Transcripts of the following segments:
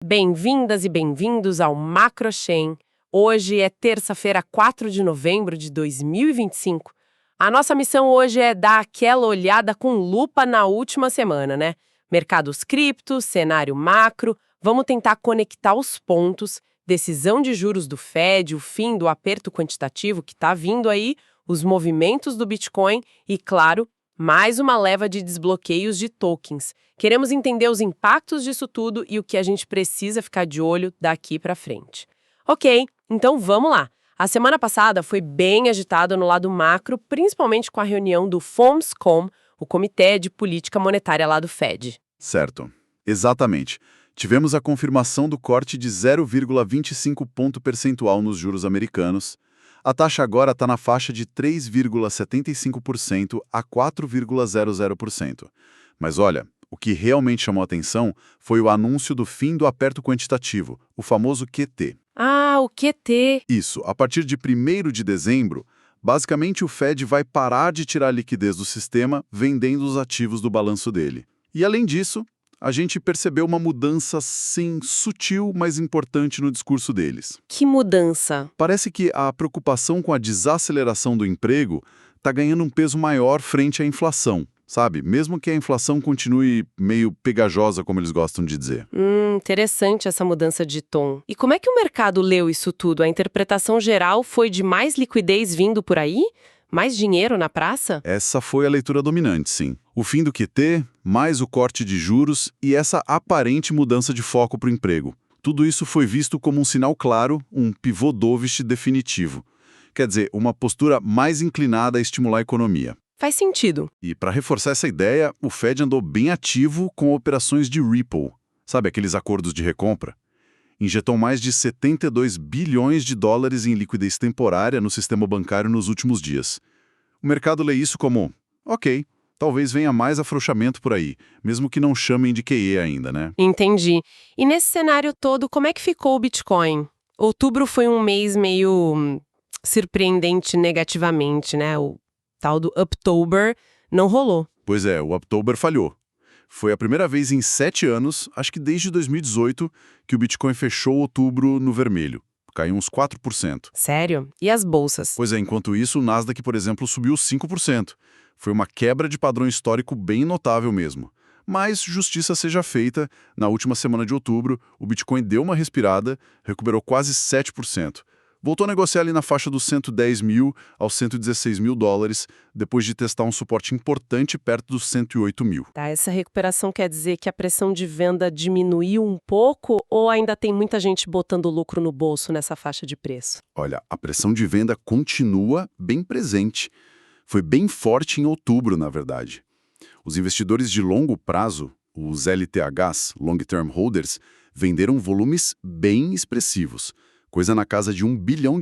Bem-vindas e bem-vindos ao MacroChain. Hoje é terça-feira, 4 de novembro de 2025. A nossa missão hoje é dar aquela olhada com lupa na última semana, né? Mercados criptos, cenário macro, vamos tentar conectar os pontos, decisão de juros do Fed, o fim do aperto quantitativo que está vindo aí, os movimentos do Bitcoin e, claro, mais uma leva de desbloqueios de tokens. Queremos entender os impactos disso tudo e o que a gente precisa ficar de olho daqui para frente. Ok, então vamos lá. A semana passada foi bem agitada no lado macro, principalmente com a reunião do FOMC, o Comitê de Política Monetária lá do Fed. Certo. Exatamente. Tivemos a confirmação do corte de 0,25 ponto percentual nos juros americanos. A taxa agora está na faixa de 3,75% a 4,00%. Mas olha, o que realmente chamou a atenção foi o anúncio do fim do aperto quantitativo, o famoso QT. Ah, o QT. Isso, a partir de 1º de dezembro, basicamente o Fed vai parar de tirar liquidez do sistema vendendo os ativos do balanço dele. E além disso, a gente percebeu uma mudança, sim, sutil, mas importante no discurso deles. Que mudança? Parece que a preocupação com a desaceleração do emprego está ganhando um peso maior frente à inflação, sabe? Mesmo que a inflação continue meio pegajosa, como eles gostam de dizer. Interessante essa mudança de tom. E como é que o mercado leu isso tudo? A interpretação geral foi de mais liquidez vindo por aí? Mais dinheiro na praça? Essa foi a leitura dominante, sim. O fim do QT, mais o corte de juros e essa aparente mudança de foco para o emprego. Tudo isso foi visto como um sinal claro, um pivô dovish definitivo. Quer dizer, uma postura mais inclinada a estimular a economia. Faz sentido. E para reforçar essa ideia, o Fed andou bem ativo com operações de repo. Sabe aqueles acordos de recompra? Injetou mais de 72 bilhões de dólares em liquidez temporária no sistema bancário nos últimos dias. O mercado lê isso como, ok, talvez venha mais afrouxamento por aí, mesmo que não chamem de QE ainda, né? Entendi. E nesse cenário todo, como é que ficou o Bitcoin? Outubro foi um mês meio surpreendente negativamente, né? O tal do Uptober não rolou. Pois é, o October falhou. Foi a primeira vez em 7 anos, acho que desde 2018, que o Bitcoin fechou outubro no vermelho. Caiu uns 4%. Sério? E as bolsas? Pois é, enquanto isso, o Nasdaq, por exemplo, subiu 5%. Foi uma quebra de padrão histórico bem notável mesmo. Mas, justiça seja feita, na última semana de outubro, o Bitcoin deu uma respirada, recuperou quase 7%. Voltou a negociar ali na faixa dos 110 mil aos 116 mil dólares, depois de testar um suporte importante perto dos 108 mil. Tá, essa recuperação quer dizer que a pressão de venda diminuiu um pouco ou ainda tem muita gente botando lucro no bolso nessa faixa de preço? Olha, a pressão de venda continua bem presente. Foi bem forte em outubro, na verdade. Os investidores de longo prazo, os LTHs, Long Term Holders, venderam volumes bem expressivos. Coisa na casa de $1 bilhão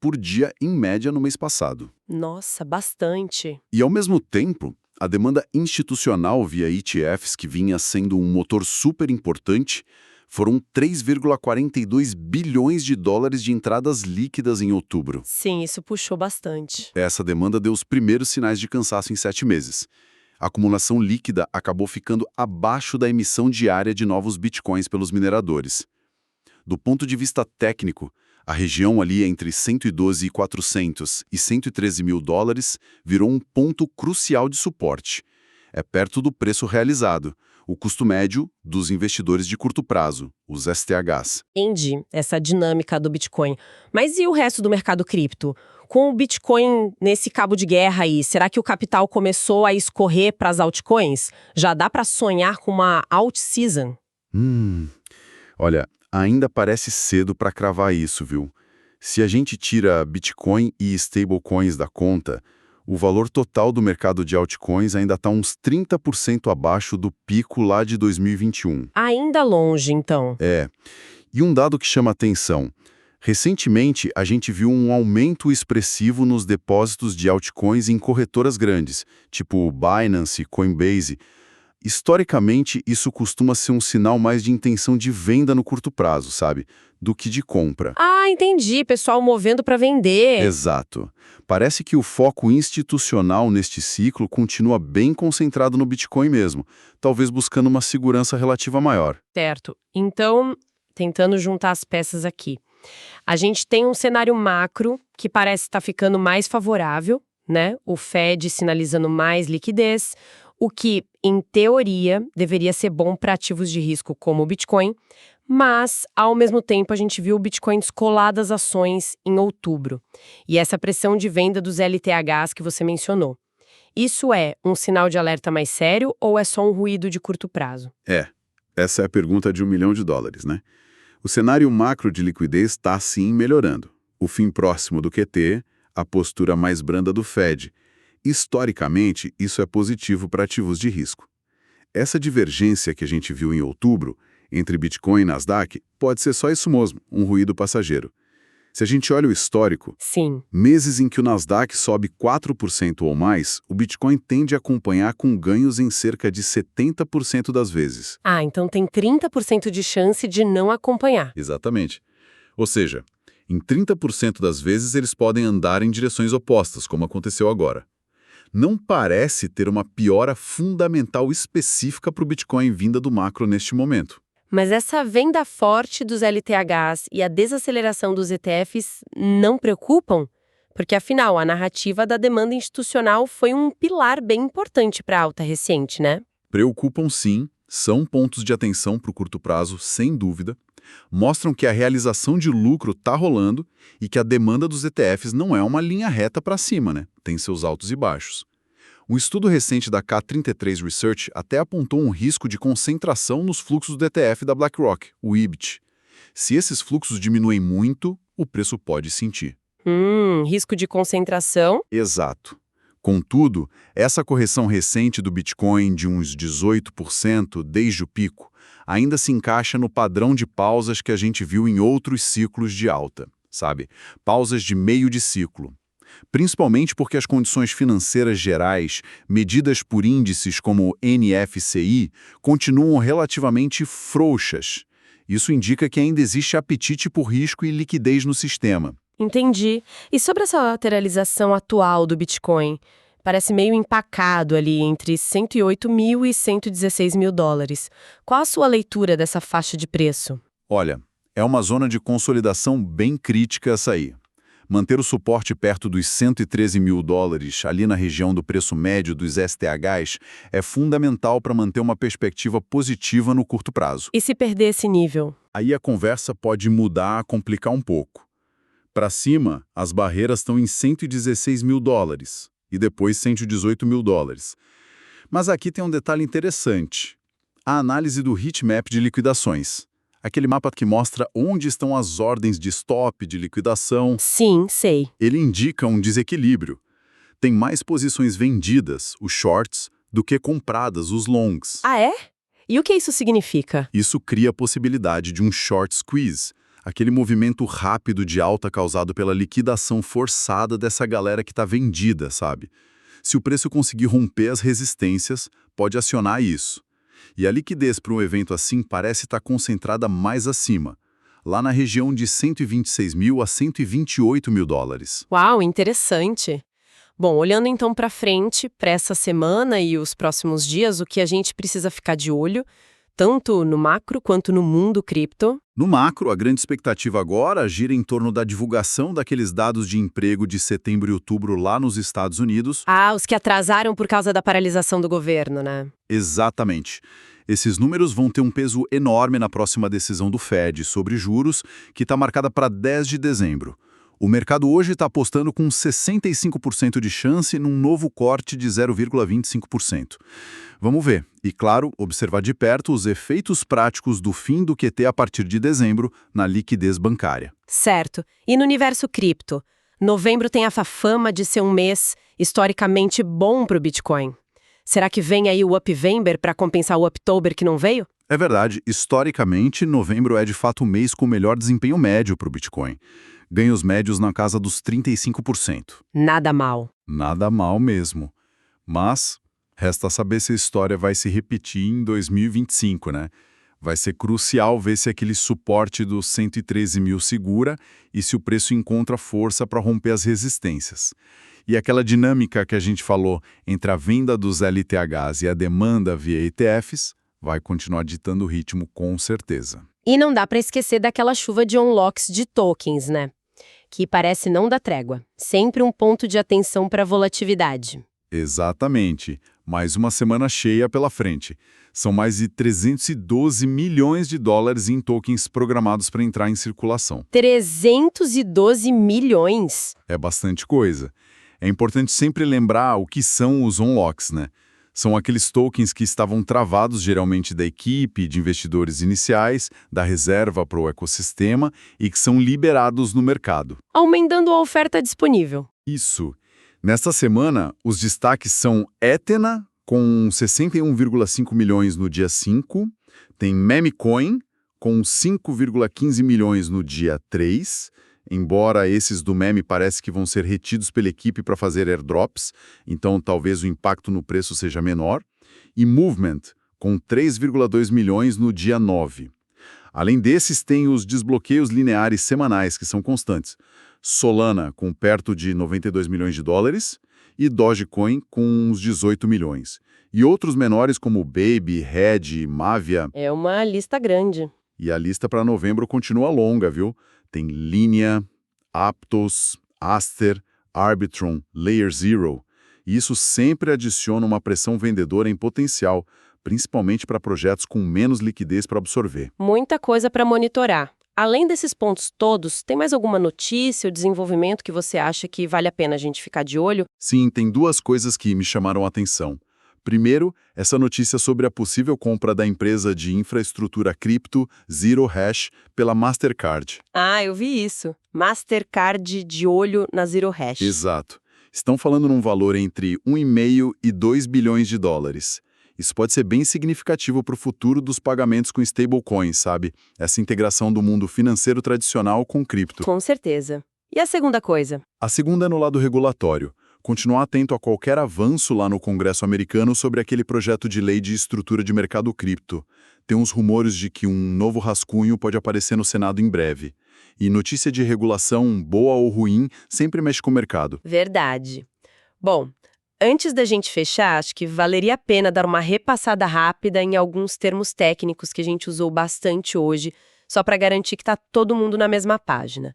por dia, em média, no mês passado. Nossa, bastante. E, ao mesmo tempo, a demanda institucional via ETFs, que vinha sendo um motor super importante, foram 3,42 bilhões de dólares de entradas líquidas em outubro. Sim, isso puxou bastante. Essa demanda deu os primeiros sinais de cansaço em 7 meses. A acumulação líquida acabou ficando abaixo da emissão diária de novos bitcoins pelos mineradores. Do ponto de vista técnico, a região ali entre 112.400 e 113 mil dólares virou um ponto crucial de suporte. É perto do preço realizado, o custo médio dos investidores de curto prazo, os STHs. Entendi essa dinâmica do Bitcoin. Mas e o resto do mercado cripto? Com o Bitcoin nesse cabo de guerra aí, será que o capital começou a escorrer para as altcoins? Já dá para sonhar com uma alt season? Olha, ainda parece cedo para cravar isso, viu? Se a gente tira Bitcoin e stablecoins da conta, o valor total do mercado de altcoins ainda está uns 30% abaixo do pico lá de 2021. Ainda longe, então. É. E um dado que chama atenção. Recentemente, a gente viu um aumento expressivo nos depósitos de altcoins em corretoras grandes, tipo Binance, Coinbase. Historicamente, isso costuma ser um sinal mais de intenção de venda no curto prazo, sabe? Do que de compra. Ah, entendi. Pessoal movendo para vender. Exato. Parece que o foco institucional neste ciclo continua bem concentrado no Bitcoin mesmo, talvez buscando uma segurança relativa maior. Certo. Então, tentando juntar as peças aqui. A gente tem um cenário macro que parece estar ficando mais favorável, né? O Fed sinalizando mais liquidez, o que, em teoria, deveria ser bom para ativos de risco como o Bitcoin, mas, ao mesmo tempo, a gente viu o Bitcoin descolar das ações em outubro. E essa pressão de venda dos LTHs que você mencionou. Isso é um sinal de alerta mais sério ou é só um ruído de curto prazo? Essa é a pergunta de $1 milhão, né? O cenário macro de liquidez está, sim, melhorando. O fim próximo do QT, a postura mais branda do Fed. Historicamente, isso é positivo para ativos de risco. Essa divergência que a gente viu em outubro, entre Bitcoin e Nasdaq, pode ser só isso mesmo, um ruído passageiro. Se a gente olha o histórico, Sim. meses em que o Nasdaq sobe 4% ou mais, o Bitcoin tende a acompanhar com ganhos em cerca de 70% das vezes. Ah, então tem 30% de chance de não acompanhar. Exatamente. Ou seja, em 30% das vezes eles podem andar em direções opostas, como aconteceu agora. Não parece ter uma piora fundamental específica para o Bitcoin vinda do macro neste momento. Mas essa venda forte dos LTHs e a desaceleração dos ETFs não preocupam? Porque, afinal, a narrativa da demanda institucional foi um pilar bem importante para a alta recente, né? Preocupam sim, são pontos de atenção para o curto prazo, sem dúvida. Mostram que a realização de lucro está rolando e que a demanda dos ETFs não é uma linha reta para cima, né? Tem seus altos e baixos. Um estudo recente da K33 Research até apontou um risco de concentração nos fluxos do ETF da BlackRock, o IBIT. Se esses fluxos diminuem muito, o preço pode sentir. Risco de concentração? Exato. Contudo, essa correção recente do Bitcoin de uns 18% desde o pico ainda se encaixa no padrão de pausas que a gente viu em outros ciclos de alta, sabe? Pausas de meio de ciclo. Principalmente porque as condições financeiras gerais, medidas por índices como o NFCI, continuam relativamente frouxas. Isso indica que ainda existe apetite por risco e liquidez no sistema. Entendi. E sobre essa lateralização atual do Bitcoin? Parece meio empacado ali entre 108 mil e 116 mil dólares. Qual a sua leitura dessa faixa de preço? Olha, é uma zona de consolidação bem crítica essa aí. Manter o suporte perto dos 113 mil dólares, ali na região do preço médio dos STHs, é fundamental para manter uma perspectiva positiva no curto prazo. E se perder esse nível? Aí a conversa pode mudar, complicar um pouco. Para cima, as barreiras estão em 116 mil dólares e depois 118 mil dólares. Mas aqui tem um detalhe interessante. A análise do heatmap de liquidações. Aquele mapa que mostra onde estão as ordens de stop, de liquidação. Sim, sei. Ele indica um desequilíbrio. Tem mais posições vendidas, os shorts, do que compradas, os longs. Ah, é? E o que isso significa? Isso cria a possibilidade de um short squeeze, aquele movimento rápido de alta causado pela liquidação forçada dessa galera que está vendida, sabe? Se o preço conseguir romper as resistências, pode acionar isso. E a liquidez para um evento assim parece estar concentrada mais acima, lá na região de 126 mil a 128 mil dólares. Uau, interessante. Bom, olhando então para frente, para essa semana e os próximos dias, o que a gente precisa ficar de olho, tanto no macro quanto no mundo cripto? No macro, a grande expectativa agora gira em torno da divulgação daqueles dados de emprego de setembro e outubro lá nos Estados Unidos. Ah, os que atrasaram por causa da paralisação do governo, né? Exatamente. Esses números vão ter um peso enorme na próxima decisão do Fed sobre juros, que está marcada para 10 de dezembro. O mercado hoje está apostando com 65% de chance num novo corte de 0,25%. Vamos ver. E, claro, observar de perto os efeitos práticos do fim do QT a partir de dezembro na liquidez bancária. Certo. E no universo cripto? Novembro tem a fama de ser um mês historicamente bom para o Bitcoin. Será que vem aí o Upvember para compensar o Uptober que não veio? É verdade. Historicamente, novembro é de fato o mês com o melhor desempenho médio para o Bitcoin. Ganhos médios na casa dos 35%. Nada mal. Nada mal mesmo. Mas Resta saber se a história vai se repetir em 2025, né? Vai ser crucial ver se aquele suporte dos 113 mil segura e se o preço encontra força para romper as resistências. E aquela dinâmica que a gente falou entre a venda dos LTHs e a demanda via ETFs vai continuar ditando o ritmo com certeza. E não dá para esquecer daquela chuva de unlocks de tokens, né? Que parece não dar trégua. Sempre um ponto de atenção para a volatilidade. Exatamente. Mais uma semana cheia pela frente. São mais de 312 milhões de dólares em tokens programados para entrar em circulação. 312 milhões? É bastante coisa. É importante sempre lembrar o que são os unlocks, né? São aqueles tokens que estavam travados geralmente da equipe de investidores iniciais, da reserva para o ecossistema e que são liberados no mercado. Aumentando a oferta disponível. Isso. Nesta semana, os destaques são Ethena, com 61,5 milhões no dia 5, tem Memecoin, com 5,15 milhões no dia 3, embora esses do meme parece que vão ser retidos pela equipe para fazer airdrops, então talvez o impacto no preço seja menor, e Movement, com 3,2 milhões no dia 9. Além desses, tem os desbloqueios lineares semanais, que são constantes. Solana, com perto de 92 milhões de dólares, e Dogecoin, com uns 18 milhões. E outros menores como Baby, Red, Mavia. É uma lista grande. E a lista para novembro continua longa, viu? Tem Linea, Aptos, Aster, Arbitrum, Layer Zero. E isso sempre adiciona uma pressão vendedora em potencial, principalmente para projetos com menos liquidez para absorver. Muita coisa para monitorar. Além desses pontos todos, tem mais alguma notícia ou desenvolvimento que você acha que vale a pena a gente ficar de olho? Sim, tem duas coisas que me chamaram a atenção. Primeiro, essa notícia sobre a possível compra da empresa de infraestrutura cripto Zero Hash pela Mastercard. Ah, eu vi isso. Mastercard de olho na Zero Hash. Exato. Estão falando num valor entre 1,5 e 2 bilhões de dólares. Isso pode ser bem significativo para o futuro dos pagamentos com stablecoins, sabe? Essa integração do mundo financeiro tradicional com cripto. Com certeza. E a segunda coisa? A segunda é no lado regulatório. Continuar atento a qualquer avanço lá no Congresso americano sobre aquele projeto de lei de estrutura de mercado cripto. Tem uns rumores de que um novo rascunho pode aparecer no Senado em breve. E notícia de regulação, boa ou ruim, sempre mexe com o mercado. Verdade. Bom, antes da gente fechar, acho que valeria a pena dar uma repassada rápida em alguns termos técnicos que a gente usou bastante hoje, só para garantir que está todo mundo na mesma página.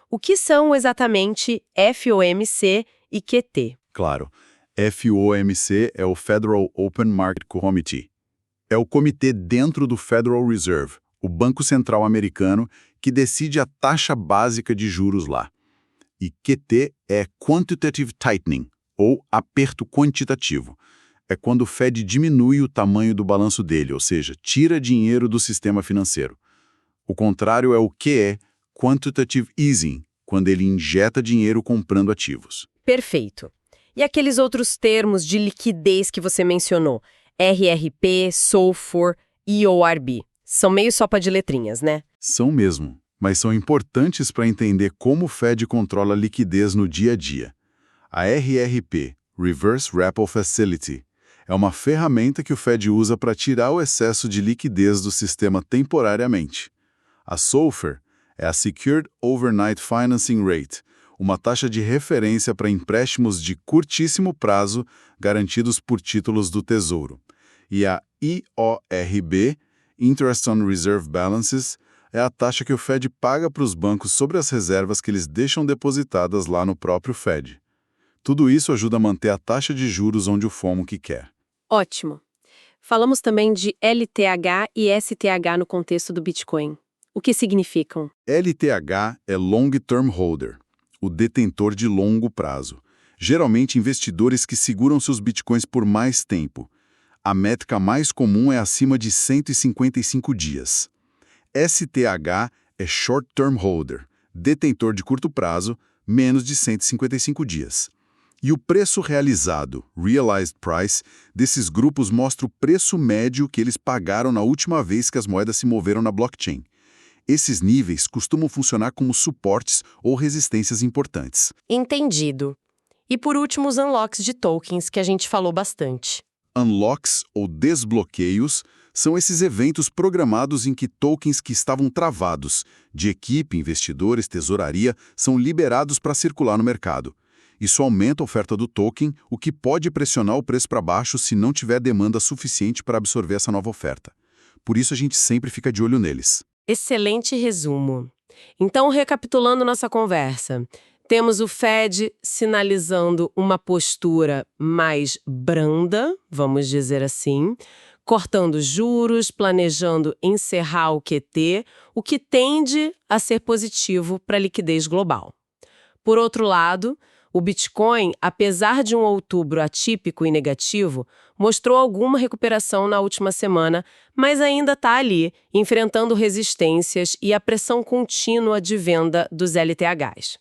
O que são exatamente FOMC e QT? Claro, FOMC é o Federal Open Market Committee. É o comitê dentro do Federal Reserve, o Banco Central americano, que decide a taxa básica de juros lá. E QT é Quantitative Tightening, ou aperto quantitativo. É quando o Fed diminui o tamanho do balanço dele, ou seja, tira dinheiro do sistema financeiro. O contrário é o QE, Quantitative Easing, quando ele injeta dinheiro comprando ativos. Perfeito. E aqueles outros termos de liquidez que você mencionou? RRP, SOFR e ORB. São meio sopa de letrinhas, né? São mesmo, mas são importantes para entender como o Fed controla a liquidez no dia a dia. A RRP, Reverse Repo Facility, é uma ferramenta que o Fed usa para tirar o excesso de liquidez do sistema temporariamente. A SOFR é a Secured Overnight Financing Rate, uma taxa de referência para empréstimos de curtíssimo prazo garantidos por títulos do Tesouro. E a IORB, Interest on Reserve Balances, é a taxa que o Fed paga para os bancos sobre as reservas que eles deixam depositadas lá no próprio Fed. Tudo isso ajuda a manter a taxa de juros onde o FOMO que quer. Ótimo. Falamos também de LTH e STH no contexto do Bitcoin. O que significam? LTH é Long Term Holder, o detentor de longo prazo. Geralmente investidores que seguram seus bitcoins por mais tempo. A métrica mais comum é acima de 155 dias. STH é Short Term Holder, detentor de curto prazo, menos de 155 dias. E o preço realizado, Realized Price, desses grupos mostra o preço médio que eles pagaram na última vez que as moedas se moveram na blockchain. Esses níveis costumam funcionar como suportes ou resistências importantes. Entendido. E por último, os unlocks de tokens, que a gente falou bastante. unlocks ou desbloqueios são esses eventos programados em que tokens que estavam travados, de equipe, investidores, tesouraria, são liberados para circular no mercado. Isso aumenta a oferta do token, o que pode pressionar o preço para baixo se não tiver demanda suficiente para absorver essa nova oferta. Por isso a gente sempre fica de olho neles. Excelente resumo. Então, recapitulando nossa conversa, temos o Fed sinalizando uma postura mais branda, vamos dizer assim, cortando juros, planejando encerrar o QT, o que tende a ser positivo para a liquidez global. Por outro lado, o Bitcoin, apesar de um outubro atípico e negativo, mostrou alguma recuperação na última semana, mas ainda está ali, enfrentando resistências e a pressão contínua de venda dos LTHs.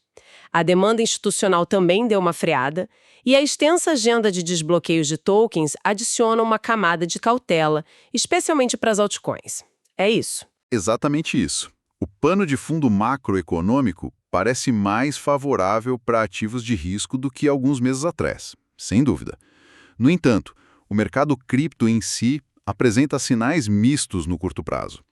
A demanda institucional também deu uma freada, e a extensa agenda de desbloqueios de tokens adiciona uma camada de cautela, especialmente para as altcoins. É isso. Exatamente isso. O pano de fundo macroeconômico parece mais favorável para ativos de risco do que alguns meses atrás, sem dúvida. No entanto, o mercado cripto em si apresenta sinais mistos no curto prazo.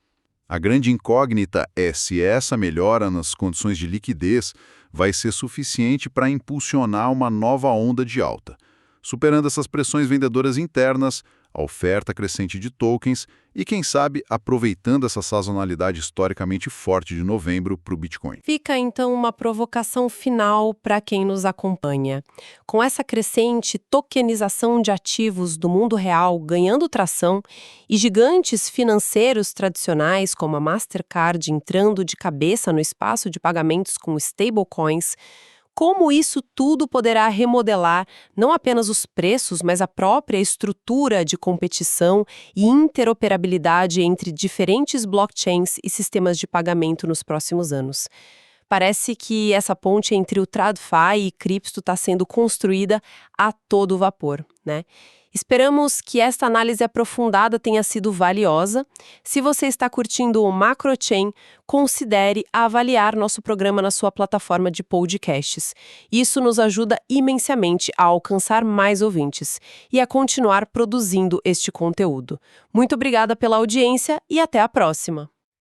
A grande incógnita é se essa melhora nas condições de liquidez vai ser suficiente para impulsionar uma nova onda de alta, superando essas pressões vendedoras internas, a oferta crescente de tokens e, quem sabe, aproveitando essa sazonalidade historicamente forte de novembro para o Bitcoin. Fica, então, uma provocação final para quem nos acompanha. Com essa crescente tokenização de ativos do mundo real ganhando tração e gigantes financeiros tradicionais como a Mastercard entrando de cabeça no espaço de pagamentos com stablecoins, como isso tudo poderá remodelar não apenas os preços, mas a própria estrutura de competição e interoperabilidade entre diferentes blockchains e sistemas de pagamento nos próximos anos. Parece que essa ponte entre o TradFi e cripto está sendo construída a todo vapor, né? Esperamos que esta análise aprofundada tenha sido valiosa. Se você está curtindo o MacroChain, considere avaliar nosso programa na sua plataforma de podcasts. Isso nos ajuda imensamente a alcançar mais ouvintes e a continuar produzindo este conteúdo. Muito obrigada pela audiência e até a próxima!